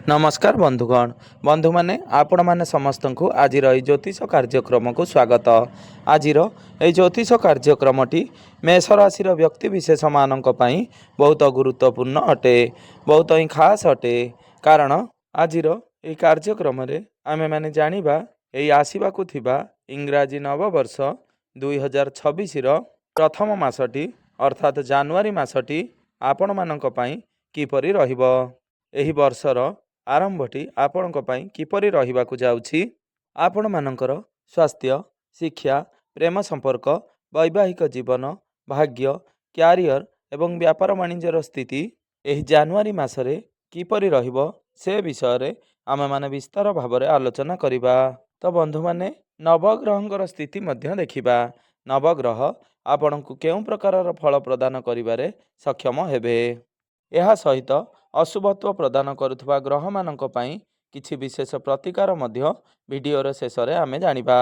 नमस्कार बंधुगण बंधु माने आपण माने समस्त को आज ज्योतिष कार्यक्रम को स्वागत। आज ज्योतिष कार्यक्रमटी मेष राशि व्यक्ति विशेष मानक पई बहुत गुरुत्वपूर्ण अटे, बहुत ही खास अटे। कारण आज कार्यक्रम आमे माने जानिबा एई आसीबाकु थिबा इंग्राजी नववर्ष 2026 प्रथम मासटी अर्थात जनवरी मासटी आपण मानक पई किपरि रहिबो। एही वर्षर आरंभटी आपणक पई किपरि रहिबाकु जाउछि, आपण मानकर स्वास्थ्य, शिक्षा, प्रेम संपर्क, वैवाहिक जीवन, भाग्य, क्यारियर एवं व्यापार वाणिज्यर स्थिति एही जनवरी मासरे किपरि रहिबो से विषय आमे माने विस्तार भाव आलोचना करिबा। तो बंधु माने नवग्रहंकर स्थिति मध्य देखिबा। नवग्रह आपणकु केउ प्रकारर फल प्रदान करिबारे सक्षम हेबे। एहा सहित अशुभत्व प्रदान करुथुवा ग्रह मानक पई किछि विशेष प्रतिकार मध्य भिडियोर शेष रे आमे जानिबा।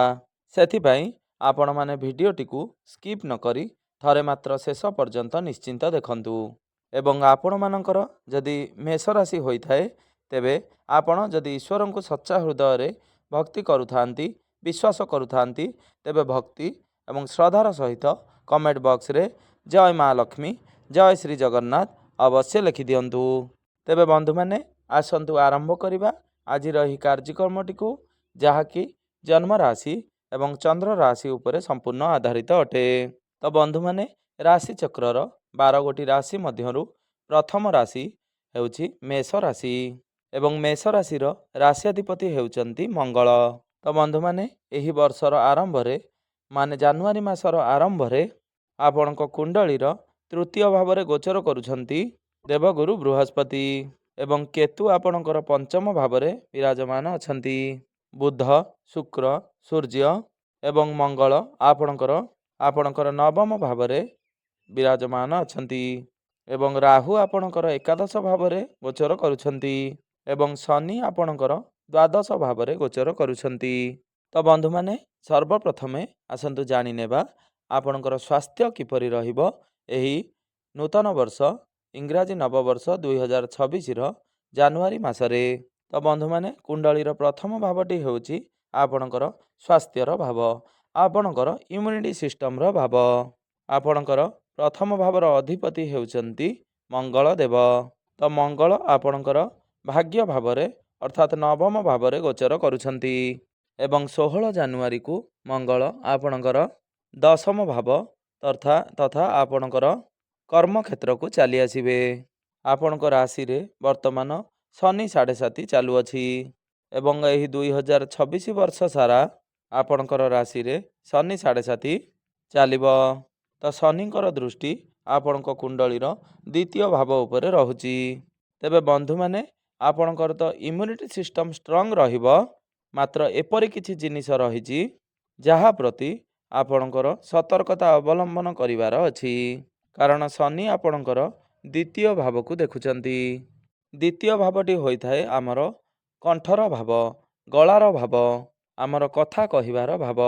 सेथिपई आपण माने भिडियोटिकु स्किप न करी थरे मात्र शेष पर्यंत निश्चिंत देखंतु। एवं आपण मानकर जदि मेष राशि होइथाए तेबे आपण जदि ईश्वरंकु सच्चा हृदय रे भक्ति करुथांती, विश्वास करुथांती तेबे भक्ति एवं श्रद्धार सहित कमेंट बॉक्स रे जय माँ लक्ष्मी, जय श्री जगन्नाथ अवश्य लिखि दियंतु। तेबे बंधु माने आसंतु आरंभ करिबा आज रही कार्यक्रमटी को, जहाँकि जन्म राशि एवं चंद्र राशि उपरे संपूर्ण आधारित अटे। तो बंधु माने राशि चक्रर 12 गोटी राशि मध्यरु प्रथम राशि हेउछि मेष राशि एवं मेष राशिर राशियाधिपति हेउचंती मंगल। तो बंधु माने एही वर्षर आरंभ रे माने जनवरी मासर आरंभ रे आपणक कुंडलीर तृतीय भाव रे गोचर करुछंती देवगुरु बृहस्पति एवं केतु आपणकर पंचम भाव रे विराजमान अछंती। बुध, शुक्र, सूर्य एवं मंगल आपणकर नवम भाव रे विराजमान अछंती एवं राहु आपणकर एकादश भाव रे गोचर करुछंती एवं शनि आपणकर द्वादश भाव रे गोचर करुछंती। तो बंधु माने सर्वप्रथमे आसंतु जानि नेबा आपणकर स्वास्थ्य किपरि रहिबो एही नूतन वर्ष इंग्राजी नववर्ष 2026 जनवरी मासरे। तो बंधु माने कुंडलीर प्रथम भावटी हेउछि आपणकर स्वास्थ्यर भाव, आपणकर इम्यूनिटी सिस्टम भाव। आपणकर प्रथम भावर अधिपति हेउचंती मंगल देव। तो मंगल आपणकर भाग्य भावरे अर्थात नवम भावरे गोचर करुछंती एवं 16 जनवरी को मंगल आपणकर दशम भाव तथा आपणकर कर्म क्षेत्र को चली आसिबे। आपणक राशि रे वर्तमान शनि 7.5 चालू अछि एवं एही 2026 वर्ष सारा आपणकर राशि रे शनि 7.5 चलिबो। तो शनिकर दृष्टि आपणक कुंडलीर द्वितीय भाव उपरे रहुछि। तेबे बंधु माने आपणकर तो इम्यूनिटी सिस्टम स्ट्रंग रहिबो, मात्र एपरि किछि जिनिस रहिछि जहा प्रति आपणकर सतर्कता अवलंबन करिवार अछि। कारण शनि आपणकर द्वितीय भाव को देखुचंती। द्वितीय भावटी होइथाए आमर कंठर भाव, गलार भाव, आमर कथा कहिवार भाव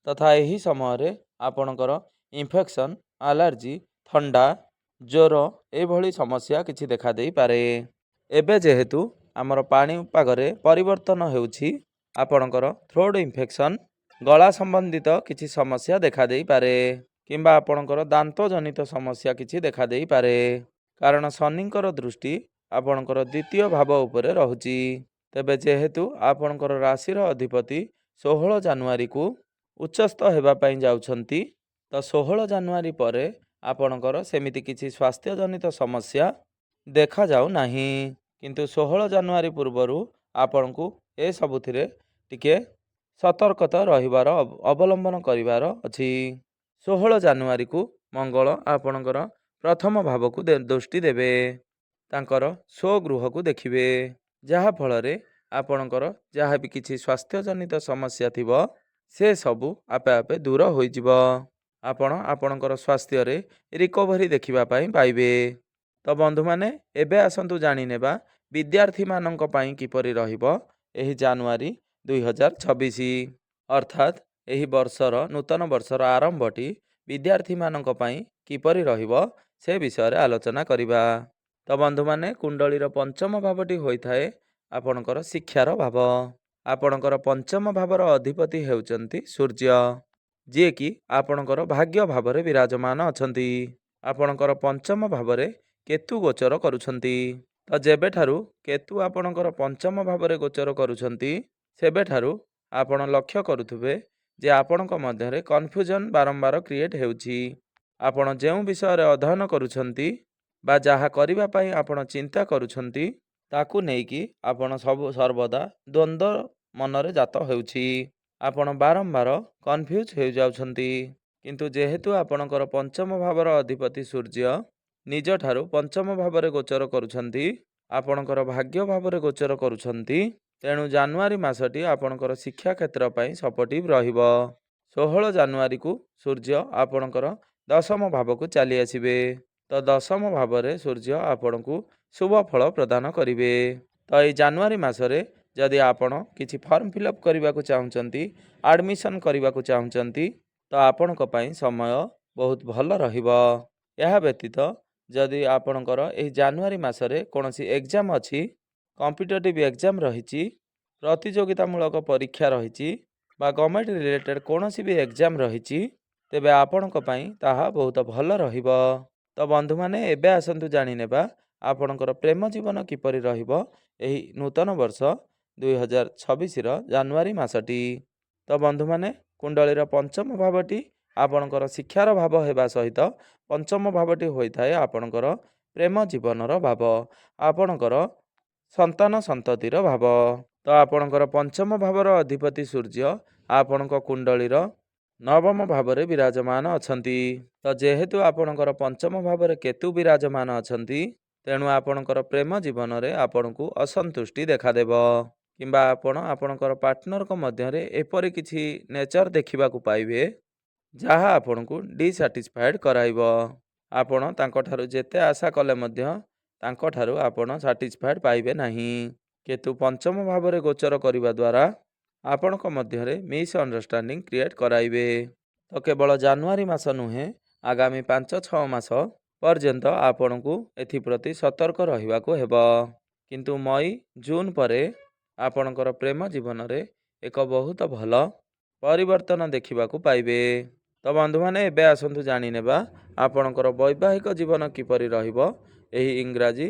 तथा एही समय रे आपणकर इन्फेक्शन, एलर्जी, ठंडा, ज्वर एभली समस्या किछि देखा देई पारे। एबे जेहेतु आमर पाणीपागरे परिवर्तन हेउछि आपणकर थ्रोट इन्फेक्शन, गला संबंधित किछि समस्या देखा देई पारे किंबा आपणकर दांत जनित समस्या किछि देखा देई पारे। कारण शनिकर दृष्टि आपणकर द्वितीय भाव उपरे रहुछि। तेबे जेहेतु आपणकर राशिर अधिपति 16 जनवरी को उच्चस्थ हेबा पई जाउछंती, तो 16 जनवरी परे आपणकर सेमिति किछि स्वास्थ्य जनित समस्या देखा जाउ नाही, किंतु 16 जनवरी पूर्वरु आपणकु ए सबुथिरे टिके सतर्कता रहिबार अवलंबन करिवार अछि। 16 जनवरी को मंगल आपणकर प्रथम भाव को दृष्टि देबे, तांकर स्वगृह को देखिबे, जहा फलरे आपणकर जहा भी किछि स्वास्थ्य जनित समस्या थिबो से सबु आपे आपे दूर होई जिवो। आपण आपणकर स्वास्थ्य रे रिकवरी देखिबा पई पाइबे। तो बंधु माने एबे आसंतु जानि नेबा विद्यार्थी मानक पई किपरि रहिबो एही जनवरी 2026 अर्थात एही वर्षर नूतन वर्षर आरंभटी विद्यार्थी मानक पई किपरि रहिबो से विषय रे आलोचना करिबा। तो बंधु माने कुंडलीर पंचम भावटी होइथाए ଆପଣଙ୍କର ଶିକ୍ଷାର ଭାବ। ଆପଣଙ୍କର ପଞ୍ଚମ ଭାବର ଅଧିପତି ହେଉଛନ୍ତି ସୂର୍ଯ୍ୟ, ଯିଏକି ଆପଣଙ୍କର ଭାଗ୍ୟ ଭାବରେ ବିରାଜମାନ ଅଛନ୍ତି। ଆପଣଙ୍କର ପଞ୍ଚମ ଭାବରେ କେତୁ ଗୋଚର କରୁଛନ୍ତି। ତ ଯେବେଠାରୁ କେତୁ ଆପଣଙ୍କର ପଞ୍ଚମ ଭାବରେ ଗୋଚର କରୁଛନ୍ତି, ସେବେଠାରୁ ଆପଣ ଲକ୍ଷ୍ୟ କରୁଥିବେ ଯେ ଆପଣଙ୍କ ମଧ୍ୟରେ କନଫ୍ୟୁଜନ୍ ବାରମ୍ବାର କ୍ରିଏଟ୍ ହେଉଛି। ଆପଣ ଯେଉଁ ବିଷୟରେ ଅଧ୍ୟୟନ କରୁଛନ୍ତି ବା ଯାହା କରିବା ପାଇଁ ଆପଣ ଚିନ୍ତା କରୁଛନ୍ତି, ତାକୁ ନେଇକି ଆପଣ ସର୍ବଦା ଦ୍ୱନ୍ଦ୍ୱ ମନରେ ଜାତ ହେଉଛି। ଆପଣ ବାରମ୍ବାର କନଫ୍ୟୁଜ୍ ହୋଇଯାଉଛନ୍ତି। କିନ୍ତୁ ଯେହେତୁ ଆପଣଙ୍କର ପଞ୍ଚମ ଭାବର ଅଧିପତି ସୂର୍ଯ୍ୟ ନିଜଠାରୁ ପଞ୍ଚମ ଭାବରେ ଗୋଚର କରୁଛନ୍ତି, ଆପଣଙ୍କର ଭାଗ୍ୟ ଭାବରେ ଗୋଚର କରୁଛନ୍ତି, ତେଣୁ ଜାନୁଆରୀ ମାସଟି ଆପଣଙ୍କର ଶିକ୍ଷା କ୍ଷେତ୍ର ପାଇଁ ସପୋର୍ଟିଭ୍ ରହିବ। 16 ଜାନୁଆରୀକୁ ସୂର୍ଯ୍ୟ ଆପଣଙ୍କର ଦଶମ ଭାବକୁ ଚାଲି ଆସିବେ। ତ ଦଶମ ଭାବରେ ସୂର୍ଯ୍ୟ ଆପଣଙ୍କୁ ଶୁଭ ଫଳ ପ୍ରଦାନ କରିବେ। ତ ଏଇ ଜାନୁଆରୀ ମାସରେ ଯଦି ଆପଣ କିଛି ଫର୍ମ ଫିଲ୍ଅପ୍ କରିବାକୁ ଚାହୁଁଛନ୍ତି, ଆଡ଼ମିସନ୍ କରିବାକୁ ଚାହୁଁଛନ୍ତି, ତ ଆପଣଙ୍କ ପାଇଁ ସମୟ ବହୁତ ଭଲ ରହିବ। ଏହା ବ୍ୟତୀତ ଯଦି ଆପଣଙ୍କର ଏହି ଜାନୁଆରୀ ମାସରେ କୌଣସି ଏକ୍ଜାମ୍ ଅଛି, କମ୍ପିଟେଟିଭ୍ ଏକ୍ଜାମ୍ ରହିଛି, ପ୍ରତିଯୋଗିତାମୂଳକ ପରୀକ୍ଷା ରହିଛି ବା ଗଭର୍ଣ୍ଣମେଣ୍ଟ ରିଲେଟେଡ୍ କୌଣସି ବି ଏକ୍ଜାମ୍ ରହିଛି, ତେବେ ଆପଣଙ୍କ ପାଇଁ ତାହା ବହୁତ ଭଲ ରହିବ। ତ ବନ୍ଧୁମାନେ, ଏବେ ଆସନ୍ତୁ ଜାଣିନେବା ଆପଣଙ୍କର ପ୍ରେମ ଜୀବନ କିପରି ରହିବ ଏହି ନୂତନ ବର୍ଷ 2026ର ଜାନୁଆରୀ ମାସଟି। ତ ବନ୍ଧୁମାନେ, କୁଣ୍ଡଳୀର ପଞ୍ଚମ ଭାବଟି ଆପଣଙ୍କର ଶିକ୍ଷାର ଭାବ ହେବା ସହିତ ପଞ୍ଚମ ଭାବଟି ହୋଇଥାଏ ଆପଣଙ୍କର ପ୍ରେମ ଜୀବନର ଭାବ, ଆପଣଙ୍କର ସନ୍ତାନ ସନ୍ତତିର ଭାବ। ତ ଆପଣଙ୍କର ପଞ୍ଚମ ଭାବର ଅଧିପତି ସୂର୍ଯ୍ୟ ଆପଣଙ୍କ କୁଣ୍ଡଳୀର ନବମ ଭାବରେ ବିରାଜମାନ ଅଛନ୍ତି। ତ ଯେହେତୁ ଆପଣଙ୍କର ପଞ୍ଚମ ଭାବରେ କେତୁ ବିରାଜମାନ ଅଛନ୍ତି, ତେଣୁ ଆପଣଙ୍କର ପ୍ରେମ ଜୀବନରେ ଆପଣଙ୍କୁ ଅସନ୍ତୁଷ୍ଟି ଦେଖାଦେବ କିମ୍ବା ଆପଣ ଆପଣଙ୍କର ପାର୍ଟନରଙ୍କ ମଧ୍ୟରେ ଏପରି କିଛି ନେଚର ଦେଖିବାକୁ ପାଇବେ ଯାହା ଆପଣଙ୍କୁ ଡିସାଟିସ୍ଫାଏଡ୍ କରାଇବ। ଆପଣ ତାଙ୍କଠାରୁ ଯେତେ ଆଶା କଲେ ମଧ୍ୟ ତାଙ୍କଠାରୁ ଆପଣ ସାଟିସ୍ଫାଏଡ୍ ପାଇବେ ନାହିଁ। କେତୁ ପଞ୍ଚମ ଭାବରେ ଗୋଚର କରିବା ଦ୍ୱାରା ଆପଣଙ୍କ ମଧ୍ୟରେ ମିସ୍ଅଣ୍ଡରଷ୍ଟାଣ୍ଡିଂ କ୍ରିଏଟ୍ କରାଇବେ। ତ କେବଳ ଜାନୁଆରୀ ମାସ ନୁହେଁ, ଆଗାମୀ 5-6 ମାସ ପର୍ଯ୍ୟନ୍ତ ଆପଣଙ୍କୁ ଏଥିପ୍ରତି ସତର୍କ ରହିବାକୁ ହେବ। କିନ୍ତୁ ମଇ ଜୁନ୍ ପରେ ଆପଣଙ୍କର ପ୍ରେମ ଜୀବନରେ ଏକ ବହୁତ ଭଲ ପରିବର୍ତ୍ତନ ଦେଖିବାକୁ ପାଇବେ। ତ ବନ୍ଧୁମାନେ, ଏବେ ଆସନ୍ତୁ ଜାଣିନେବା ଆପଣଙ୍କର ବୈବାହିକ ଜୀବନ କିପରି ରହିବ ଏହି ଇଂରାଜୀ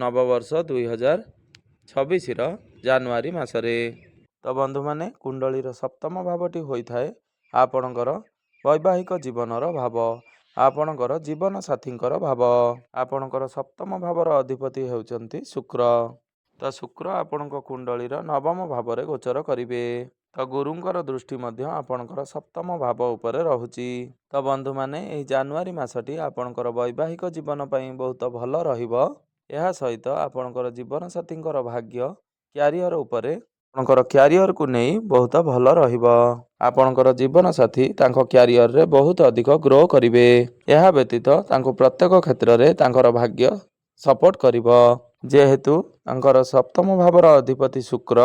ନବବର୍ଷ 2026ର ଜାନୁଆରୀ ମାସରେ। ତ ବନ୍ଧୁମାନେ, କୁଣ୍ଡଳୀର ସପ୍ତମ ଭାବଟି ହୋଇଥାଏ ଆପଣଙ୍କର ବୈବାହିକ ଜୀବନର ଭାବ, ଆପଣଙ୍କର ଜୀବନ ସାଥୀଙ୍କର ଭାବ। ଆପଣଙ୍କର ସପ୍ତମ ଭାବର ଅଧିପତି ହେଉଛନ୍ତି ଶୁକ୍ର। ତ ଶୁକ୍ର ଆପଣଙ୍କ କୁଣ୍ଡଳୀର ନବମ ଭାବରେ ଗୋଚର କରିବେ। ତ ଗୁରୁଙ୍କର ଦୃଷ୍ଟି ମଧ୍ୟ ଆପଣଙ୍କର ସପ୍ତମ ଭାବ ଉପରେ ରହୁଛି। ତ ବନ୍ଧୁମାନେ, ଏହି ଜାନୁଆରୀ ମାସଟି ଆପଣଙ୍କର ବୈବାହିକ ଜୀବନ ପାଇଁ ବହୁତ ଭଲ ରହିବ। ଏହା ସହିତ ଆପଣଙ୍କର ଜୀବନସାଥୀଙ୍କର ଭାଗ୍ୟ, କ୍ୟାରିୟର ଉପରେ ଆପଣଙ୍କର କ୍ୟାରିୟରକୁ ନେଇ ବହୁତ ଭଲ ରହିବ। ଆପଣଙ୍କର ଜୀବନସାଥୀ ତାଙ୍କ କ୍ୟାରିୟରରେ ବହୁତ ଅଧିକ ଗ୍ରୋ କରିବେ। ଏହା ବ୍ୟତୀତ ତାଙ୍କୁ ପ୍ରତ୍ୟେକ କ୍ଷେତ୍ରରେ ତାଙ୍କର ଭାଗ୍ୟ ସପୋର୍ଟ କରିବ। ଯେହେତୁ ତାଙ୍କର ସପ୍ତମ ଭାବର ଅଧିପତି ଶୁକ୍ର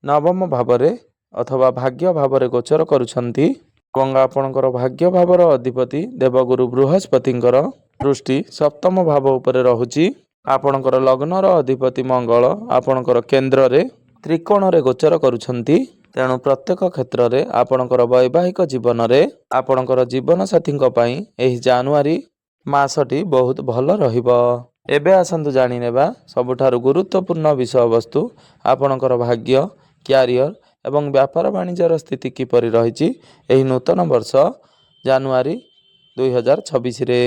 ନବମ ଭାବରେ ଅଥବା ଭାଗ୍ୟ ଭାବରେ ଗୋଚର କରୁଛନ୍ତି ଏବଂ ଆପଣଙ୍କର ଭାଗ୍ୟ ଭାବର ଅଧିପତି ଦେବଗୁରୁ ବୃହସ୍ପତିଙ୍କର ଦୃଷ୍ଟି ସପ୍ତମ ଭାବ ଉପରେ ରହୁଛି। ଆପଣଙ୍କର ଲଗ୍ନର ଅଧିପତି ମଙ୍ଗଳ ଆପଣଙ୍କର କେନ୍ଦ୍ରରେ ତ୍ରିକୋଣରେ ଗୋଚର କରୁଛନ୍ତି। ତେଣୁ ପ୍ରତ୍ୟେକ କ୍ଷେତ୍ରରେ ଆପଣଙ୍କର ବୈବାହିକ ଜୀବନରେ ଆପଣଙ୍କର ଜୀବନସାଥୀଙ୍କ ପାଇଁ ଏହି ଜାନୁଆରୀ ମାସଟି ବହୁତ ଭଲ ରହିବ। ଏବେ ଆସନ୍ତୁ ଜାଣିନେବା ସବୁଠାରୁ ଗୁରୁତ୍ୱପୂର୍ଣ୍ଣ ବିଷୟବସ୍ତୁ ଆପଣଙ୍କର ଭାଗ୍ୟ, କ୍ୟାରିୟର ଏବଂ ବ୍ୟାପାର ବାଣିଜ୍ୟର ସ୍ଥିତି କିପରି ରହିଛି ଏହି ନୂତନ ବର୍ଷ ଜାନୁଆରୀ 2026ରେ।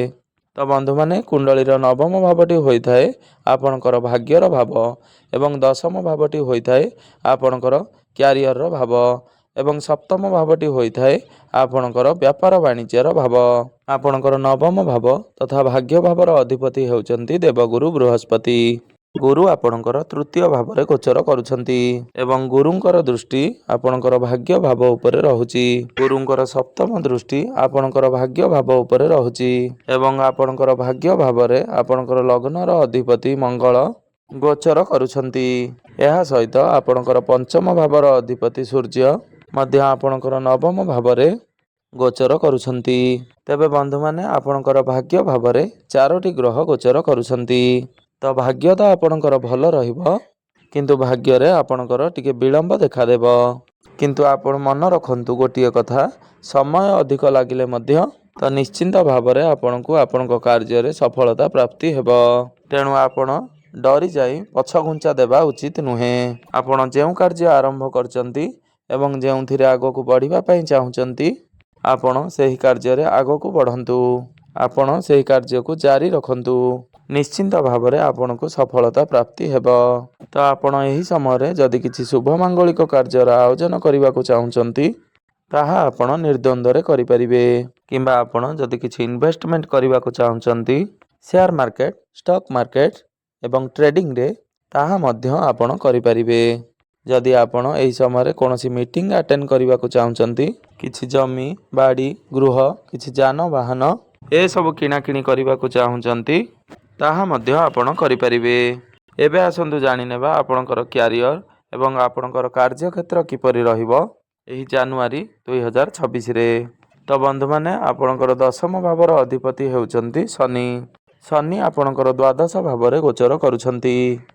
ତ ବନ୍ଧୁମାନେ, କୁଣ୍ଡଳୀର ନବମ ଭାବଟି ହୋଇଥାଏ ଆପଣଙ୍କର ଭାଗ୍ୟର ଭାବ ଏବଂ ଦଶମ ଭାବଟି ହୋଇଥାଏ ଆପଣଙ୍କର କ୍ୟାରିୟରର ଭାବ ଏବଂ ସପ୍ତମ ଭାବଟି ହୋଇଥାଏ ଆପଣଙ୍କର ବ୍ୟାପାର ବାଣିଜ୍ୟର ଭାବ। ଆପଣଙ୍କର ନବମ ଭାବ ତଥା ଭାଗ୍ୟ ଭାବର ଅଧିପତି ହେଉଛନ୍ତି ଦେବଗୁରୁ ବୃହସ୍ପତି। ଗୁରୁ ଆପଣଙ୍କର ତୃତୀୟ ଭାବରେ ଗୋଚର କରୁଛନ୍ତି ଏବଂ ଗୁରୁଙ୍କର ଦୃଷ୍ଟି ଆପଣଙ୍କର ଭାଗ୍ୟ ଭାବ ଉପରେ ରହୁଛି। ଗୁରୁଙ୍କର ସପ୍ତମ ଦୃଷ୍ଟି ଆପଣଙ୍କର ଭାଗ୍ୟ ଭାବ ଉପରେ ରହୁଛି ଏବଂ ଆପଣଙ୍କର ଭାଗ୍ୟ ଭାବରେ ଆପଣଙ୍କର ଲଗ୍ନର ଅଧିପତି ମଙ୍ଗଳ ଗୋଚର କରୁଛନ୍ତି। ଏହା ସହିତ ଆପଣଙ୍କର ପଞ୍ଚମ ଭାବର ଅଧିପତି ସୂର୍ଯ୍ୟ ମଧ୍ୟ ଆପଣଙ୍କର ନବମ ଭାବରେ ଗୋଚର କରୁଛନ୍ତି। ତେବେ ବନ୍ଧୁମାନେ, ଆପଣଙ୍କର ଭାଗ୍ୟ ଭାବରେ 4ଟି ଗ୍ରହ ଗୋଚର କରୁଛନ୍ତି। ତ ଭାଗ୍ୟ ତ ଆପଣଙ୍କର ଭଲ ରହିବ, କିନ୍ତୁ ଭାଗ୍ୟରେ ଆପଣଙ୍କର ଟିକେ ବିଳମ୍ବ ଦେଖାଦେବ। କିନ୍ତୁ ଆପଣ ମନେ ରଖନ୍ତୁ ଗୋଟିଏ କଥା, ସମୟ ଅଧିକ ଲାଗିଲେ ମଧ୍ୟ ତ ନିଶ୍ଚିନ୍ତ ଭାବରେ ଆପଣଙ୍କୁ ଆପଣଙ୍କ କାର୍ଯ୍ୟରେ ସଫଳତା ପ୍ରାପ୍ତି ହେବ। ତେଣୁ ଆପଣ ଡରି ଯାଇ ପଛଘୁଞ୍ଚା ଦେବା ଉଚିତ ନୁହେଁ। ଆପଣ ଯେଉଁ କାର୍ଯ୍ୟ ଆରମ୍ଭ କରିଛନ୍ତି ଏବଂ ଯେଉଁଥିରେ ଆଗକୁ ବଢ଼ିବା ପାଇଁ ଚାହୁଁଛନ୍ତି, ଆପଣ ସେହି କାର୍ଯ୍ୟରେ ଆଗକୁ ବଢ଼ନ୍ତୁ। ଆପଣ ସେହି କାର୍ଯ୍ୟକୁ ଜାରି ରଖନ୍ତୁ। ନିଶ୍ଚିନ୍ତ ଭାବରେ ଆପଣଙ୍କୁ ସଫଳତା ପ୍ରାପ୍ତି ହେବ। ତ ଆପଣ ଏହି ସମୟରେ ଯଦି କିଛି ଶୁଭ ମାଙ୍ଗଳିକ କାର୍ଯ୍ୟର ଆୟୋଜନ କରିବାକୁ ଚାହୁଁଛନ୍ତି, ତାହା ଆପଣ ନିର୍ଦ୍ୱନ୍ଦ୍ୱରେ କରିପାରିବେ। କିମ୍ବା ଆପଣ ଯଦି କିଛି ଇନଭେଷ୍ଟମେଣ୍ଟ କରିବାକୁ ଚାହୁଁଛନ୍ତି ସେୟାର ମାର୍କେଟ, ଷ୍ଟକ୍ ମାର୍କେଟ ଏବଂ ଟ୍ରେଡିଂରେ, ତାହା ମଧ୍ୟ ଆପଣ କରିପାରିବେ। ଯଦି ଆପଣ ଏହି ସମୟରେ କୌଣସି ମିଟିଂ ଆଟେଣ୍ଡ କରିବାକୁ ଚାହୁଁଛନ୍ତି, କିଛି ଜମି, ବାଡ଼ି, ଗୃହ, କିଛି ଯାନବାହନ ଏସବୁ କିଣାକିଣି କରିବାକୁ ଚାହୁଁଛନ୍ତି, ତାହା ମଧ୍ୟ ଆପଣ କରିପାରିବେ। ଏବେ ଆସନ୍ତୁ ଜାଣିନେବା ଆପଣଙ୍କର କ୍ୟାରିୟର ଏବଂ ଆପଣଙ୍କର କାର୍ଯ୍ୟକ୍ଷେତ୍ର କିପରି ରହିବ ଏହି ଜାନୁଆରୀ 2026ରେ। ତ ବନ୍ଧୁମାନେ, ଆପଣଙ୍କର ଦଶମ ଭାବର ଅଧିପତି ହେଉଛନ୍ତି ଶନି। ଶନି ଆପଣଙ୍କର ଦ୍ୱାଦଶ ଭାବରେ ଗୋଚର କରୁଛନ୍ତି।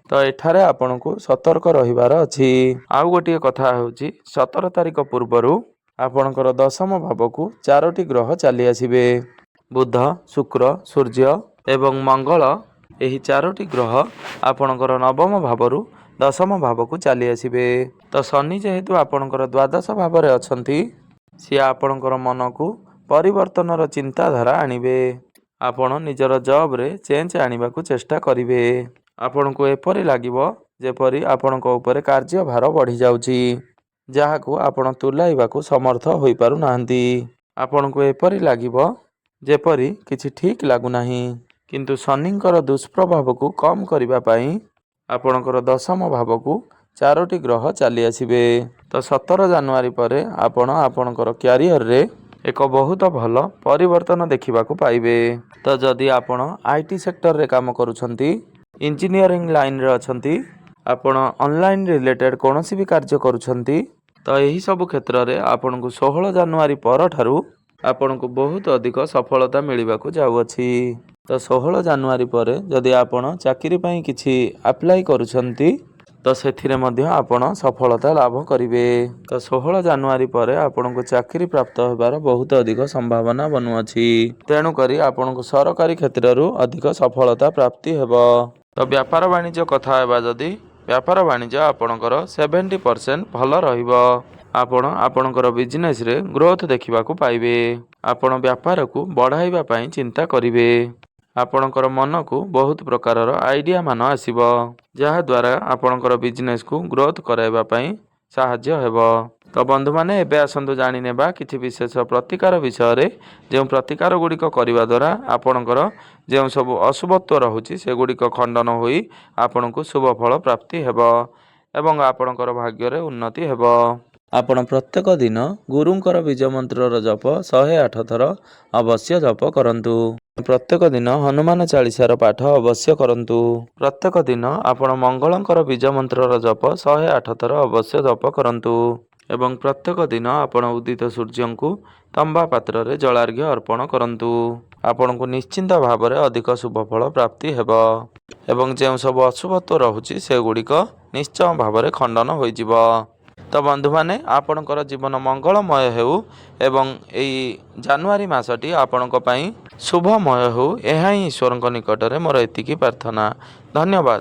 ତ ଏଠାରେ ଆପଣଙ୍କୁ ସତର୍କ ରହିବାର ଅଛି। ଆଉ ଗୋଟିଏ କଥା ହେଉଛି, 17 ତାରିଖ ପୂର୍ବରୁ ଆପଣଙ୍କର ଦଶମ ଭାବକୁ 4ଟି ଗ୍ରହ ଚାଲି ଆସିବେ। ବୁଧ, ଶୁକ୍ର, ସୂର୍ଯ୍ୟ ଏବଂ ମଙ୍ଗଳ, ଏହି 4ଟି ଗ୍ରହ ଆପଣଙ୍କର ନବମ ଭାବରୁ ଦଶମ ଭାବକୁ ଚାଲି ଆସିବେ। ତ ଶନି ଯେହେତୁ ଆପଣଙ୍କର ଦ୍ୱାଦଶ ଭାବରେ ଅଛନ୍ତି, ସିଏ ଆପଣଙ୍କର ମନକୁ ପରିବର୍ତ୍ତନର ଚିନ୍ତାଧାରା ଆଣିବେ। ଆପଣ ନିଜର ଜବ୍ରେ ଚେଞ୍ଜ ଆଣିବାକୁ ଚେଷ୍ଟା କରିବେ। ଆପଣଙ୍କୁ ଏପରି ଲାଗିବ ଯେପରି ଆପଣଙ୍କ ଉପରେ କାର୍ଯ୍ୟଭାର ବଢ଼ିଯାଉଛି, ଯାହାକୁ ଆପଣ ତୁଲାଇବାକୁ ସମର୍ଥ ହୋଇପାରୁନାହାନ୍ତି। ଆପଣଙ୍କୁ ଏପରି ଲାଗିବ ଯେପରି କିଛି ଠିକ୍ ଲାଗୁନାହିଁ। କିନ୍ତୁ ଶନିଙ୍କର ଦୁଷ୍ପ୍ରଭାବକୁ କମ୍ କରିବା ପାଇଁ ଆପଣଙ୍କର ଦଶମ ଭାବକୁ 4ଟି ଗ୍ରହ ଚାଲି ଆସିବେ। ତ 17 ଜାନୁଆରୀ ପରେ ଆପଣ ଆପଣଙ୍କର କ୍ୟାରିୟରରେ ଏକ ବହୁତ ଭଲ ପରିବର୍ତ୍ତନ ଦେଖିବାକୁ ପାଇବେ। ତ ଯଦି ଆପଣ IT ସେକ୍ଟରରେ କାମ କରୁଛନ୍ତି, ଇଞ୍ଜିନିୟରିଂ ଲାଇନରେ ଅଛନ୍ତି, ଆପଣ ଅନଲାଇନ୍ ରିଲେଟେଡ୍ କୌଣସି ବି କାର୍ଯ୍ୟ କରୁଛନ୍ତି, ତ ଏହିସବୁ କ୍ଷେତ୍ରରେ ଆପଣଙ୍କୁ 16 ଜାନୁଆରୀ ପରଠାରୁ ଆପଣଙ୍କୁ ବହୁତ ଅଧିକ ସଫଳତା ମିଳିବାକୁ ଯାଉଅଛି। ତ 16 ଜାନୁଆରୀ ପରେ ଯଦି ଆପଣ ଚାକିରି ପାଇଁ କିଛି ଆପ୍ଲାଇ କରୁଛନ୍ତି, ତ ସେଥିରେ ମଧ୍ୟ ଆପଣ ସଫଳତା ଲାଭ କରିବେ। ତ 16 ଜାନୁଆରୀ ପରେ ଆପଣଙ୍କୁ ଚାକିରି ପ୍ରାପ୍ତ ହେବାର ବହୁତ ଅଧିକ ସମ୍ଭାବନା ବନୁଅଛି। ତେଣୁକରି ଆପଣଙ୍କୁ ସରକାରୀ କ୍ଷେତ୍ରରୁ ଅଧିକ ସଫଳତା ପ୍ରାପ୍ତି ହେବ। ତ ବ୍ୟାପାର ବାଣିଜ୍ୟ କଥା ହେବା ଯଦି, ବ୍ୟାପାର ବାଣିଜ୍ୟ ଆପଣଙ୍କର 70% ଭଲ ରହିବ। ଆପଣ ଆପଣଙ୍କର ବିଜନେସ୍ରେ ଗ୍ରୋଥ୍ ଦେଖିବାକୁ ପାଇବେ। ଆପଣ ବ୍ୟାପାରକୁ ବଢ଼ାଇବା ପାଇଁ ଚିନ୍ତା କରିବେ। ଆପଣଙ୍କର ମନକୁ ବହୁତ ପ୍ରକାରର ଆଇଡ଼ିଆ ମାନ ଆସିବ, ଯାହାଦ୍ୱାରା ଆପଣଙ୍କର ବିଜନେସ୍କୁ ଗ୍ରୋଥ୍ କରାଇବା ପାଇଁ ସାହାଯ୍ୟ ହେବ। ତ ବନ୍ଧୁମାନେ, ଏବେ ଆସନ୍ତୁ ଜାଣିନେବା କିଛି ବିଶେଷ ପ୍ରତିକାର ବିଷୟରେ, ଯେଉଁ ପ୍ରତିକାର ଗୁଡ଼ିକ କରିବା ଦ୍ୱାରା ଆପଣଙ୍କର ଯେଉଁ ସବୁ ଅଶୁଭତ୍ୱ ରହୁଛି ସେଗୁଡ଼ିକ ଖଣ୍ଡନ ହୋଇ ଆପଣଙ୍କୁ ଶୁଭ ଫଳ ପ୍ରାପ୍ତି ହେବ ଏବଂ ଆପଣଙ୍କର ଭାଗ୍ୟରେ ଉନ୍ନତି ହେବ। ଆପଣ ପ୍ରତ୍ୟେକ ଦିନ ଗୁରୁଙ୍କର ବୀଜ ମନ୍ତ୍ରର ଜପ 108 ଥର ଅବଶ୍ୟ ଜପ କରନ୍ତୁ। ପ୍ରତ୍ୟେକ ଦିନ ହନୁମାନ ଚାଳିଶାର ପାଠ ଅବଶ୍ୟ କରନ୍ତୁ। ପ୍ରତ୍ୟେକ ଦିନ ଆପଣ ମଙ୍ଗଳଙ୍କର ବୀଜ ମନ୍ତ୍ରର ଜପ 108 ଥର ଅବଶ୍ୟ ଜପ କରନ୍ତୁ ଏବଂ ପ୍ରତ୍ୟେକ ଦିନ ଆପଣ ଉଦିତ ସୂର୍ଯ୍ୟଙ୍କୁ ତମ୍ବା ପାତ୍ରରେ ଜଳାର୍ଘ୍ୟ ଅର୍ପଣ କରନ୍ତୁ। ଆପଣଙ୍କୁ ନିଶ୍ଚିନ୍ତ ଭାବରେ ଅଧିକ ଶୁଭଫଳ ପ୍ରାପ୍ତି ହେବ ଏବଂ ଯେଉଁ ସବୁ ଅଶୁଭତ୍ୱ ରହୁଛି ସେଗୁଡ଼ିକ ନିଶ୍ଚୟ ଭାବରେ ଖଣ୍ଡନ ହୋଇଯିବ। ତ ବନ୍ଧୁମାନେ, ଆପଣଙ୍କର ଜୀବନ ମଙ୍ଗଳମୟ ହେଉ ଏବଂ ଏହି ଜାନୁଆରୀ ମାସଟି ଆପଣଙ୍କ ପାଇଁ ଶୁଭମୟ ହେଉ, ଏହା ହିଁ ଈଶ୍ୱରଙ୍କ ନିକଟରେ ମୋର ଏତିକି ପ୍ରାର୍ଥନା। ଧନ୍ୟବାଦ।